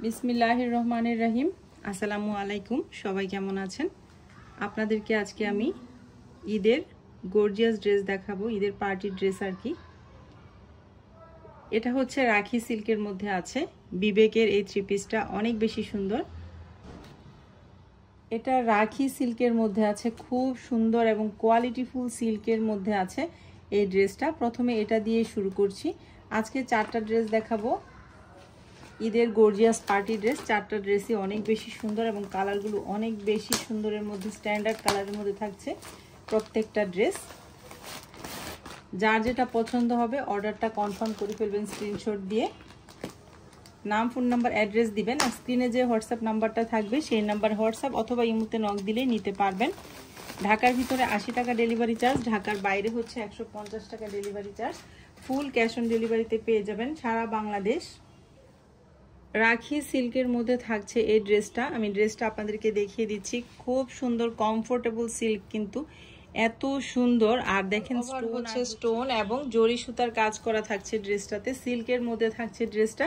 বিসমিল্লাহির রহমানির রহিম। আসসালামু আলাইকুম, সবাই কেমন আছেন? আপনাদেরকে আজকে আমি ঈদের গর্জিয়াস ড্রেস দেখাবো, ঈদের পার্টি ড্রেস আর কি। এটা হচ্ছে রাখি সিল্কের মধ্যে আছে। বিবেকের এই থ্রি পিসটা অনেক বেশি সুন্দর। এটা রাখি সিল্কের মধ্যে আছে, খুব সুন্দর এবং কোয়ালিটিফুল সিল্কের মধ্যে আছে এই ড্রেসটা। প্রথমে এটা দিয়ে শুরু করছি। আজকে 4টা ড্রেস দেখাবো, ঈদের গর্জিয়াস পার্টি ড্রেস। 4টা ড্রেসই অনেক বেশি সুন্দর এবং কালারগুলো অনেক বেশি সুন্দরের মধ্যে, স্ট্যান্ডার্ড কালারের মধ্যে থাকছে প্রত্যেকটা ড্রেস। যার যেটা পছন্দ হবে অর্ডারটা কনফার্ম করে ফেলবেন স্ক্রিনশট দিয়ে। নাম, ফোন নাম্বার, অ্যাড্রেস দিবেন আর স্ক্রিনে যে হোয়াটসঅ্যাপ নাম্বারটা থাকবে সেই নাম্বার হোয়াটসঅ্যাপ অথবা ইমোতে নক দিলে নিতে পারবেন। ঢাকার ভিতরে 80 টাকা ডেলিভারি চার্জ, ঢাকার বাইরে হচ্ছে 150 টাকা delivery charge. Full cash on ডেলিভারিতে পেয়ে যাবেন সারা বাংলাদেশ। রাখি সিল্কের মধ্যে থাকছে এই ড্রেসটা। আমি ড্রেসটা আপনাদেরকে দেখিয়ে দিচ্ছি। খুব সুন্দর কমফোর্টেবল সিল্ক, কিন্তু এত সুন্দর। আর দেখেন স্টোন এবং জরি সুতার কাজ করা থাকছে ড্রেসটাতে। সিল্কের মধ্যে থাকছে ড্রেসটা।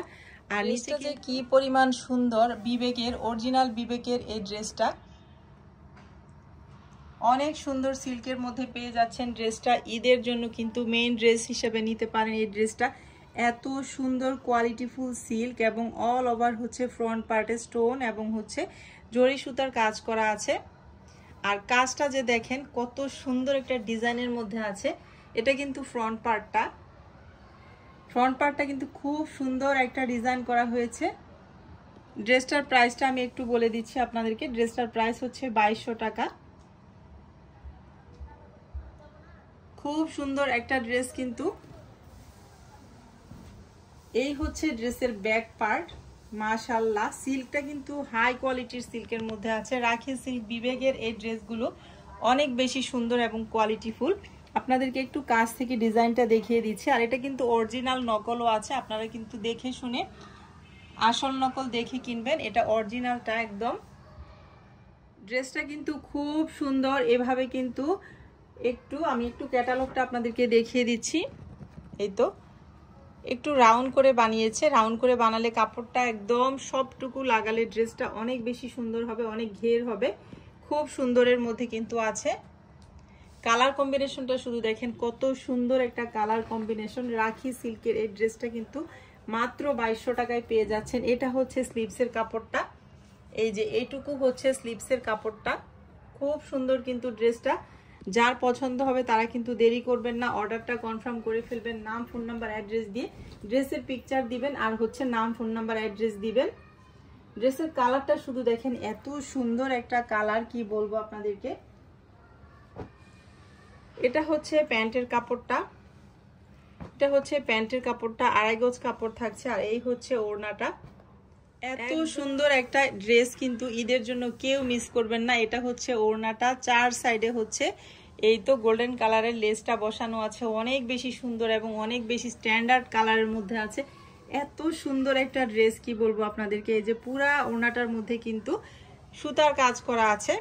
আর নিচে যে কি পরিমাণ সুন্দর, বিবেকের অরিজিনাল বিবেকের এই ড্রেসটা অনেক সুন্দর সিল্কের মধ্যে পেয়ে যাচ্ছেন ড্রেসটা। ঈদের জন্য কিন্তু মেইন ড্রেস হিসেবে নিতে পারেন এই ড্রেসটা। এত সুন্দর কোয়ালিটিফুল সিল্ক এবং অল ওভার হচ্ছে ফ্রন্ট পার্টে স্টোন এবং হচ্ছে জরি সুতার কাজ করা আছে। আর কাজটা যে দেখেন কত সুন্দর একটা ডিজাইনের মধ্যে আছে। এটা কিন্তু ফ্রন্ট পার্টটা কিন্তু খুব সুন্দর একটা ডিজাইন করা হয়েছে। ড্রেসটার প্রাইসটা আমি একটু বলে দিচ্ছি আপনাদেরকে। ড্রেসটার প্রাইস হচ্ছে 2200 টাকা। খুব সুন্দর একটা ড্রেস কিন্তু। এই হচ্ছে ড্রেসের ব্যাক পার্ট। মাশাআল্লাহ, সিল্কটা কিন্তু হাই কোয়ালিটির সিল্কের মধ্যে আছে। রাখি সিল্ক বিবেকের এই ড্রেসগুলো অনেক বেশি সুন্দর এবং কোয়ালিটিফুল। আপনাদেরকে একটু কাছ থেকে ডিজাইনটা দেখিয়ে দিচ্ছি। আর এটা কিন্তু অরিজিনাল নকলও আছে, আপনারা কিন্তু দেখে শুনে আসল নকল দেখে কিনবেন। এটা অরিজিনালটা একদম। ড্রেসটা কিন্তু খুব সুন্দর। এভাবে কিন্তু আমি একটু ক্যাটালগটা আপনাদেরকে দেখিয়ে দিচ্ছি। এই তো একটু রাউন্ড করে বানিয়েছে। রাউন্ড করে বানালে কাপড়টা একদম সবটুকু লাগালে ড্রেসটা অনেক বেশি সুন্দর হবে, অনেক ঘের হবে। খুব সুন্দরের মধ্যে কিন্তু আছে। কালার কম্বিনেশনটা শুধু দেখেন, কত সুন্দর একটা কালার কম্বিনেশন। রাখি সিল্কের এই ড্রেসটা কিন্তু মাত্র 2200 টাকায় পেয়ে যাচ্ছেন। এটা হচ্ছে স্লিভসের কাপড়টা। এই যে এইটুকু হচ্ছে স্লিভসের কাপড়টা। খুব সুন্দর কিন্তু ড্রেসটা। যার পছন্দ হবে তারা কিন্তু দেরি করবেন না, অর্ডারটা কনফার্ম করে ফেলবেন। নাম, ফোন নাম্বার, অ্যাড্রেস দিয়ে ড্রেসের পিকচার দিবেন আর হচ্ছে নাম, ফোন নাম্বার, অ্যাড্রেস দিবেন। ড্রেসের কালারটা শুধু দেখেন, এত সুন্দর একটা কালার, কি বলবো আপনাদেরকে। এটা হচ্ছে প্যান্টের কাপড়টা। আড়াই গজ কাপড় থাকছে। আর এই হচ্ছে ওড়নাটা। এত সুন্দর একটা ড্রেস কিন্তু ঈদের জন্য কেউ মিস করবেন না। এটা হচ্ছে ওড়নাটা, 4 সাইডে হচ্ছে এই তো গোল্ডেন কালারের লেসটা বসানো আছে। অনেক বেশি সুন্দর এবং অনেক বেশি স্ট্যান্ডার্ড কালারের মধ্যে আছে। এত সুন্দর একটা ড্রেস, কি বলবো আপনাদেরকে। এই যে পুরা ওড়নাটার মধ্যে কিন্তু সুতার কাজ করা আছে।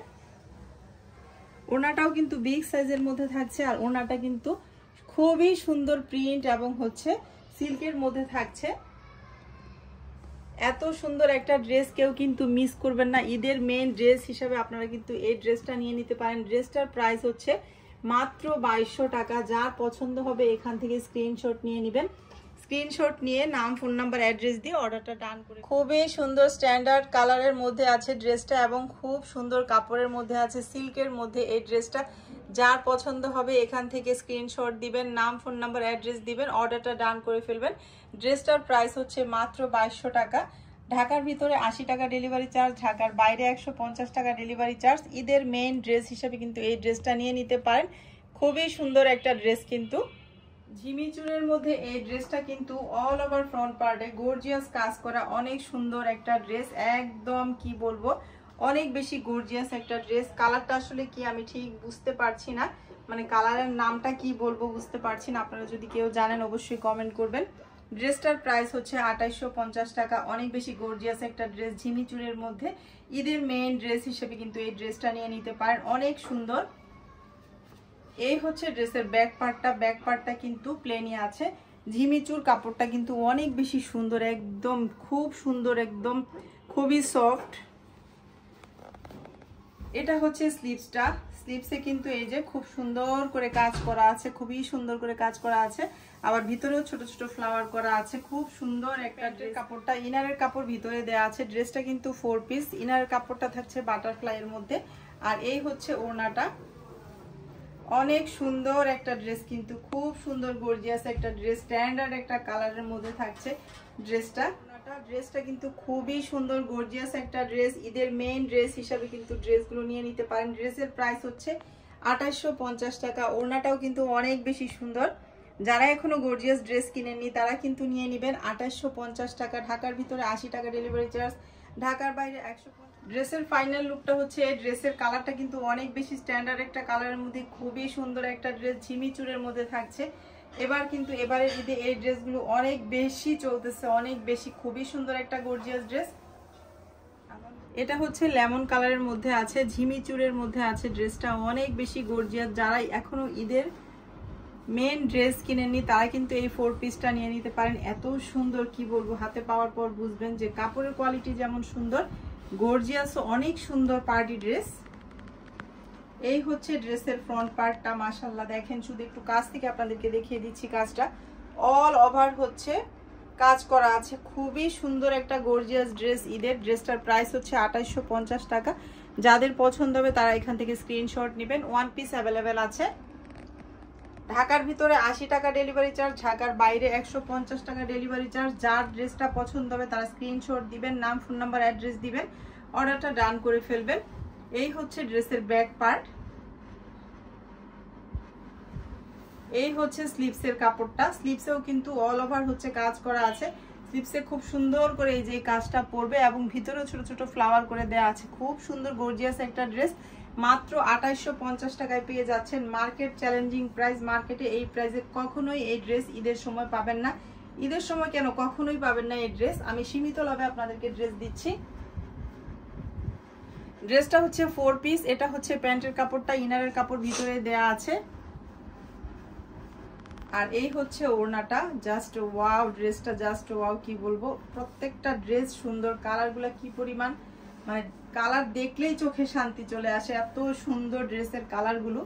ওড়নাটাও কিন্তু বিগ সাইজের মধ্যে থাকছে। আর ওড়নাটা কিন্তু খুবই সুন্দর প্রিন্ট এবং হচ্ছে সিল্কের মধ্যে থাকছে। এত সুন্দর একটা ড্রেস কেউ কিন্তু মিস করবেন না। ঈদের মেইন ড্রেস হিসেবে আপনারা কিন্তু এই ড্রেসটা নিয়ে নিতে পারেন। ড্রেসটার প্রাইস হচ্ছে মাত্র 2200 টাকা। যার পছন্দ হবে এখান থেকে স্ক্রিনশট নিয়ে নেবেন। স্ক্রিনশট নিয়ে নাম, ফোন নাম্বার, অ্যাড্রেস দিয়ে অর্ডারটা ডান করে। খুবই সুন্দর স্ট্যান্ডার্ড কালারের মধ্যে আছে ড্রেসটা এবং খুব সুন্দর কাপড়ের মধ্যে আছে, সিল্কের মধ্যে এই ড্রেসটা। যার পছন্দ হবে এখান থেকে স্ক্রিনশট দিবেন, নাম, ফোন নাম্বার, অ্যাড্রেস দিবেন, অর্ডারটা ডান করে ফেলবেন। ড্রেসটার প্রাইস হচ্ছে মাত্র 2200 টাকা। ঢাকার ভিতরে 80 টাকা ডেলিভারি চার্জ, ঢাকার বাইরে 150 টাকা ডেলিভারি চার্জ। ঈদের মেইন ড্রেস হিসেবে কিন্তু এই ড্রেসটা নিয়ে নিতে পারেন। খুবই সুন্দর একটা ড্রেস কিন্তু। ঝিমিচুরের মধ্যে এই ড্রেসটা কিন্তু অল ওভার ফ্রন্ট পার্টে গর্জিয়াস কাজ করা অনেক সুন্দর একটা ড্রেস। একদম কি বলবো, অনেক বেশি গর্জিয়াস একটা ড্রেস। কালারটা আসলে কি আমি ঠিক বুঝতে পারছি না, মানে কালারের নামটা কি বলবো বুঝতে পারছি না। আপনারা যদি কেউ জানেন অবশ্যই কমেন্ট করবেন। ড্রেসটার প্রাইস হচ্ছে 2850 টাকা। অনেক বেশি গর্জিয়াস একটা ড্রেস ঝিমিচুরের মধ্যে। ঈদের মেইন ড্রেস হিসেবে কিন্তু এই ড্রেসটা নিয়ে নিতে পারেন, অনেক সুন্দর। এই হচ্ছে ড্রেসের ব্যাক পার্টটা। ব্যাক পার্টটা কিন্তু প্লেনই আছে। ঝিমিচুর কাপড়টা কিন্তু অনেক বেশি সুন্দর, একদম খুব সুন্দর, একদম খুবই সফট। এটা হচ্ছে স্লিভসটা। স্লিভসে কিন্তু এই যে খুব সুন্দর করে কাজ করা আছে, খুবই সুন্দর করে কাজ করা আছে, আবার ভিতরেও ছোট ছোট ফ্লাওয়ার করা আছে। খুব সুন্দর একটা ড্রেস। কাপড়টা ইনারের কাপড় ভিতরে দেয়া আছে। ড্রেসটা কিন্তু 4 পিস। ইনারের কাপড়টা থাকছে বাটারফ্লাই এর মধ্যে। আর এই হচ্ছে ওড়নাটা। অনেক সুন্দর একটা ড্রেস, কিন্তু খুব সুন্দর গর্জিয়াস একটা ড্রেস, স্ট্যান্ডার্ড একটা কালারের মধ্যে থাকছে ড্রেসটা। ড্রেসটা কিন্তু খুবই সুন্দর গর্জিয়াস একটা ড্রেস। ঈদের মেইন ড্রেস হিসাবে কিন্তু ড্রেসগুলো নিয়ে নিতে পারেন। ড্রেসের প্রাইস হচ্ছে 2850 টাকা। ওড়নাটাও কিন্তু অনেক বেশি সুন্দর। যারা এখনো গর্জিয়াস ড্রেস কিনেননি তারা কিন্তু নিয়ে নেবেন 2850 টাকা। ঢাকার ভিতরে 80 টাকা ডেলিভারি চার্জ, ঢাকার বাইরে 150। ড্রেসের ফাইনাল লুকটা হচ্ছে, ড্রেসের কালারটা কিন্তু অনেক বেশি স্ট্যান্ডার্ড একটা কালারের মধ্যে, খুবই সুন্দর একটা ড্রেস, ঝিমিচুরের মধ্যে থাকছে। এবার কিন্তু এবারের ঈদে এই ড্রেসগুলো অনেক বেশি চলতেছে, অনেক বেশি, খুবই সুন্দর একটা গর্জিয়াস ড্রেস। এটা হচ্ছে লেমন কালারের মধ্যে আছে, ঝিমিচুরের মধ্যে আছে। ড্রেসটা অনেক বেশি গর্জিয়াস। যারা এখনো ঈদের মেন ড্রেস কিনেননি তারা কিন্তু এই 4 পিসটা নিয়ে নিতে পারেন। এত সুন্দর, কি বলবো, হাতে পাওয়ার পর বুঝবেন যে কাপড়ের কোয়ালিটি যেমন সুন্দর, গর্জিয়াস অনেক সুন্দর পার্টি ড্রেস। এই হচ্ছে ড্রেসের ফ্রন্ট পার্টটা। মাশাআল্লাহ, দেখেন, শুধু একটু কাছ থেকে আপনাদেরকে দেখিয়ে দিচ্ছি কাজটা। অল ওভার হচ্ছে কাজ করা আছে, খুবই সুন্দর একটা গর্জিয়াস ড্রেস ঈদের। ড্রেসটার প্রাইস হচ্ছে 2850 টাকা। যাদের পছন্দ হবে তারা এখান থেকে স্ক্রিনশট নেবেন। 1 পিস অ্যাভেলেবেল আছে। ঢাকার ভিতরে 80 টাকা ডেলিভারি চার্জ, ঢাকার বাইরে 150 টাকা ডেলিভারি চার্জ। যার ড্রেসটা পছন্দ হবে তারা স্ক্রিনশট দিবেন, নাম, ফোন নাম্বার, অ্যাড্রেস দিবেন, অর্ডারটা ডান করে ফেলবেন। এই হচ্ছে ড্রেসের ব্যাক পার্ট। এই হচ্ছে স্লিভসের কাপড়টা। স্লিভসেও কিন্তু অল ওভার হচ্ছে কাজ করা আছে। স্লিভসে খুব সুন্দর করে এই যে কাজটা পড়বে এবং ভিতরেও ছোট ছোট ফ্লাওয়ার করে দেওয়া আছে। খুব সুন্দর গর্জিয়াস একটা ড্রেস, মাত্র 2850 টাকায় পেয়ে যাচ্ছেন। Market challenging price. মার্কেটে এই প্রাইসে কখনোই এই ড্রেস ঈদের সময় পাবেন না। ঈদের সময় কেন, কখনোই পাবেন না এই ড্রেস। আমি সীমিত লাভে আপনাদেরকে ড্রেস দিচ্ছি। ড্রেসটা হচ্ছে 4 পিস। এটা হচ্ছে প্যান্টের কাপড়টা, ইনারের কাপড় ভিতরে দেয়া আছে। আর এই হচ্ছে ওড়নাটা। জাস্ট ওয়াও, ড্রেসটা জাস্ট ওয়াও, কি বলবো, প্রত্যেকটা ড্রেস সুন্দর। কালারগুলো কি পরিমাণ, মানে কালার দেখলেই চোখে শান্তি চলে আসে, এত সুন্দর ড্রেসের কালারগুলো,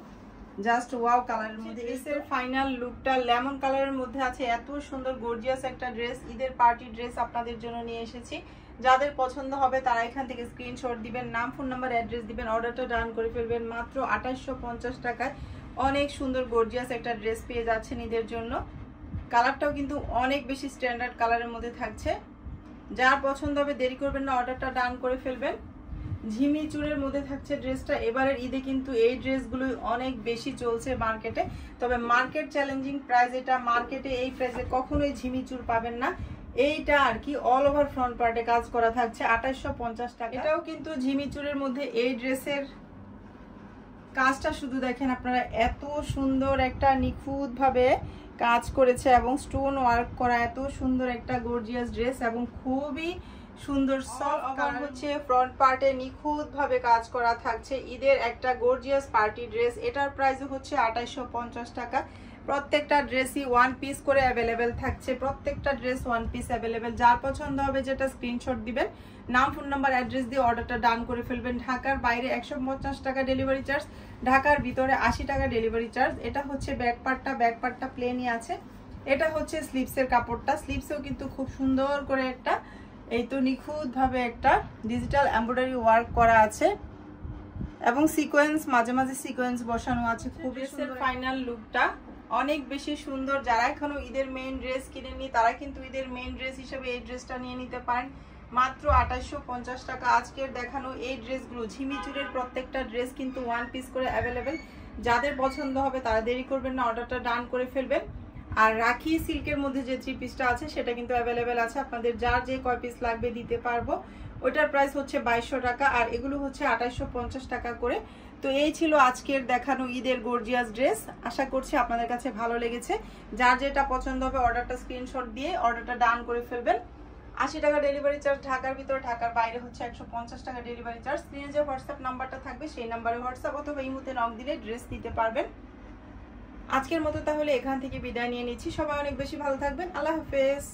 জাস্ট ওয়াও কালারের মধ্যে। ড্রেসের ফাইনাল লুকটা লেমন কালারের মধ্যে আছে। এত সুন্দর গর্জিয়াস একটা ড্রেস, ঈদের পার্টি ড্রেস আপনাদের জন্য নিয়ে এসেছি। যাদের পছন্দ হবে তারা এখান থেকে স্ক্রিনশট দিবেন, নাম, ফোন নাম্বার, অ্যাড্রেস দিবেন, অর্ডারটা ডান করে ফেলবেন। মাত্র 2850 টাকায় অনেক সুন্দর গর্জিয়াস একটা ড্রেস পেয়ে যাচ্ছেন ঈদের জন্য। কালারটাও কিন্তু অনেক বেশি স্ট্যান্ডার্ড কালারের মধ্যে থাকছে। যার পছন্দ হবে দেরি করবেন না, অর্ডারটা ডান করে ফেলবেন। ঝিমিচুরের মধ্যে থাকছে ড্রেসটা। এবারের ঈদে কিন্তু এই ড্রেসগুলো অনেক বেশি চলছে মার্কেটে, তবে মার্কেট চ্যালেঞ্জিং প্রাইস এটা। মার্কেটে এই প্রাইসে কখনোই ঝিমিচুর পাবেন না। এইটা আর কি অল ওভার ফ্রন্ট পার্টে কাজ করা থাকছে 2850 টাকা। এটাও কিন্তু ঝিমিচুরের মধ্যে। এই ড্রেসের কাজটা শুধু দেখেন আপনারা, এত সুন্দর একটা নিখুঁত ভাবে কাজ করেছে এবং স্টোন ওয়ার্ক করা, এত সুন্দর একটা গর্জিয়াস ড্রেস এবং খুবই সুন্দর সফট কালার হচ্ছে। ফ্রন্ট পার্টে নিখুঁত ভাবে কাজ করা থাকছে। ঈদের একটা গর্জিয়াস পার্টি ড্রেস। এটার প্রাইস হচ্ছে 2850 টাকা। প্রত্যেকটা ড্রেসই 1 পিস করে অ্যাভেলেবেল থাকছে। প্রত্যেকটা ড্রেস 1 পিস অ্যাভেলেবেল। যার পছন্দ হবে যেটা স্ক্রিনশট দিবেন, নাম, ফোন নাম্বার, অ্যাড্রেস দিয়ে অর্ডারটা ডান করে ফেলবেন। ঢাকার বাইরে 150 টাকা ডেলিভারি চার্জ, ঢাকার ভিতরে 80 টাকা ডেলিভারি চার্জ। এটা হচ্ছে ব্যাক পার্টটা। ব্যাক পার্টটা প্লেনই আছে। এটা হচ্ছে স্লিভসের কাপড়টা। স্লিভসেও কিন্তু খুব সুন্দর করে একটা, এই তো নিখুঁত ভাবে একটা ডিজিটাল এমব্রয়ডারি ওয়ার্ক করা আছে এবং সিকোয়েন্স, মাঝে মাঝে সিকোয়েন্স বসানো আছে। খুবই সুন্দর ফাইনাল লুকটা, অনেক বেশি সুন্দর। যারা এখনো ঈদের মেইন ড্রেস কিনেননি তারা কিন্তু ঈদের মেইন ড্রেস হিসেবে এই ড্রেসটা নিয়ে নিতে পারেন। মাত্র 2850 টাকা। আজকের দেখানো এই ড্রেসগুলো, ঝিমিচুরের প্রত্যেকটা ড্রেস কিন্তু 1 পিস করে অ্যাভেলেবেল। যাদের পছন্দ হবে তারা দেরি করবেন না, অর্ডারটা ডান করে ফেলবেন। আর রাখি সিল্কের মধ্যে যে 3 পিসটা আছে সেটা কিন্তু অ্যাভেলেবেল আছে। আপনাদের যার যে কয় পিস লাগবে দিতে পারবো। ওইটার প্রাইস হচ্ছে 2200 টাকা আর এগুলো হচ্ছে 2850 টাকা করে। তো এই ছিল আজকের দেখানো ঈদের গর্জিয়াস ড্রেস। আশা করছি আপনাদের কাছে ভালো লেগেছে। যার যেটা পছন্দ হবে অর্ডারটা স্ক্রিনশট দিয়ে অর্ডারটা ডান করে ফেলবেন। 80 টাকা ডেলিভারি চার্জ ঢাকার ভিতরে, ঢাকার বাইরে হচ্ছে 150 টাকা ডেলিভারি চার্জ। স্ক্রিনে যে হোয়াটসঅ্যাপ নাম্বারটা থাকবে সেই নাম্বারে হোয়াটসঅ্যাপ অথবা ইমোতে নক দিলে ড্রেস নিতে পারবেন। আজকের মতো তাহলে এখান থেকে বিদায় নিয়ে নিচ্ছি। সবাই অনেক বেশি ভালো থাকবেন। আল্লাহ হাফেজ।